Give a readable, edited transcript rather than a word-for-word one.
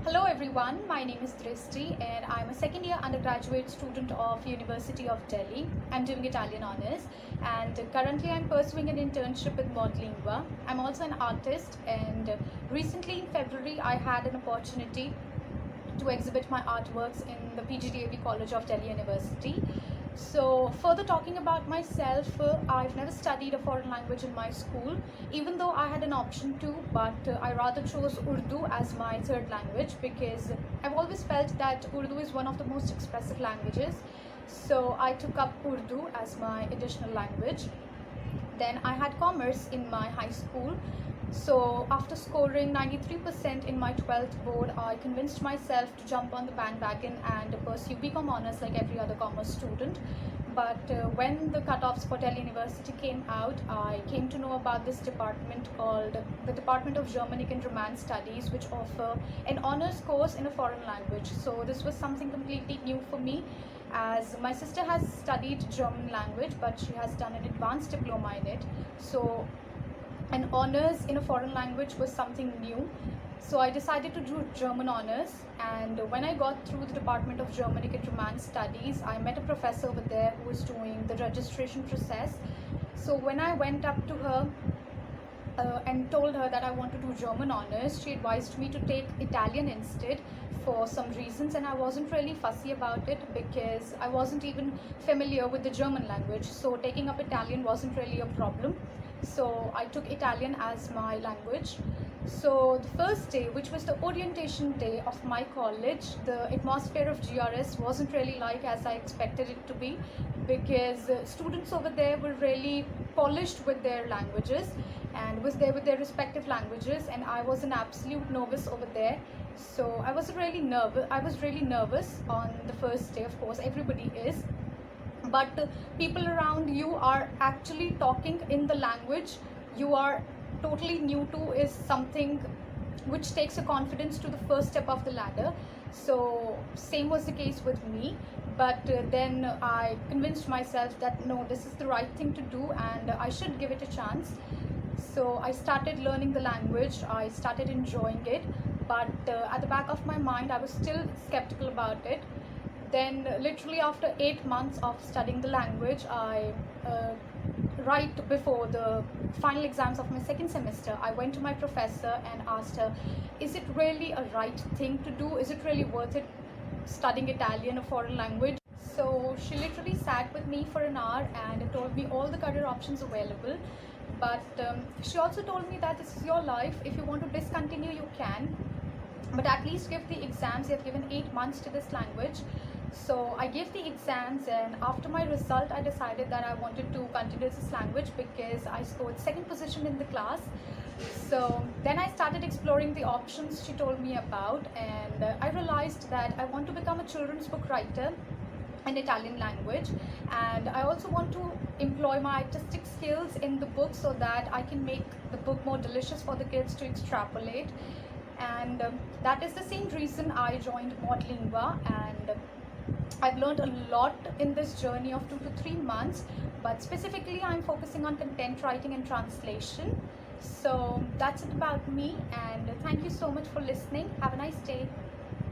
Hello everyone, my name is Drishti and I'm a second year undergraduate student of University of Delhi. I'm doing Italian honors and currently I'm pursuing an internship with Modlingua. I'm also an artist and recently in February I had an opportunity to exhibit my artworks in the PGDAB College of Delhi University. So further talking about myself, I've never studied a foreign language in my school, even though I had an option to, but I rather chose Urdu as my third language because I've always felt that Urdu is one of the most expressive languages. So I took up Urdu as my additional language. Then I had commerce in my high school. So after scoring 93% in my 12th board, I convinced myself to jump on the bandwagon and pursue BCom honors like every other commerce student. But when the cutoffs for Delhi University came out, I came to know about this department called the Department of Germanic and Romance Studies, which offer an honors course in a foreign language. So this was something completely new for me, as my sister has studied German language, but she has done an advanced diploma in it. So an honors in a foreign language was something new. So I decided to do German honors, and when I got through the Department of Germanic and Romance Studies, I met a professor over there who was doing the registration process. So when I went up to her and told her that I want to do German honors, she advised me to take Italian instead for some reasons, and I wasn't really fussy about it because I wasn't even familiar with the German language, so taking up Italian wasn't really a problem. So I took Italian as my language. So the first day, which was the orientation day of my college, the atmosphere of GRS wasn't really like as I expected it to be, because students over there were really polished with their languages and was there with their respective languages, and I was an absolute novice over there. So I was really nervous on the first day. Of course, everybody is, but people around you are actually talking in the language you are totally new to, is something which takes your confidence to the first step of the ladder. So same was the case with me, but then I convinced myself that no, this is the right thing to do and I should give it a chance. So I started learning the language, I started enjoying it, but at the back of my mind I was still skeptical about it. Then literally after 8 months of studying the language, right before the final exams of my second semester, I went to my professor and asked her, is it really a right thing to do? Is it really worth it studying Italian, a foreign language? So she literally sat with me for an hour and told me all the career options available. But she also told me that this is your life. If you want to discontinue, you can, but at least give the exams. You have given 8 months to this language. So I gave the exams, and after my result I decided that I wanted to continue this language because I scored second position in the class. So then I started exploring the options she told me about, and I realized that I want to become a children's book writer in Italian language, and I also want to employ my artistic skills in the book so that I can make the book more delicious for the kids to extrapolate. And that is the same reason I joined Modlingua, and I've learned a lot in this journey of 2 to 3 months, but specifically I'm focusing on content writing and translation. So that's it about me, and thank you so much for listening. Have a nice day.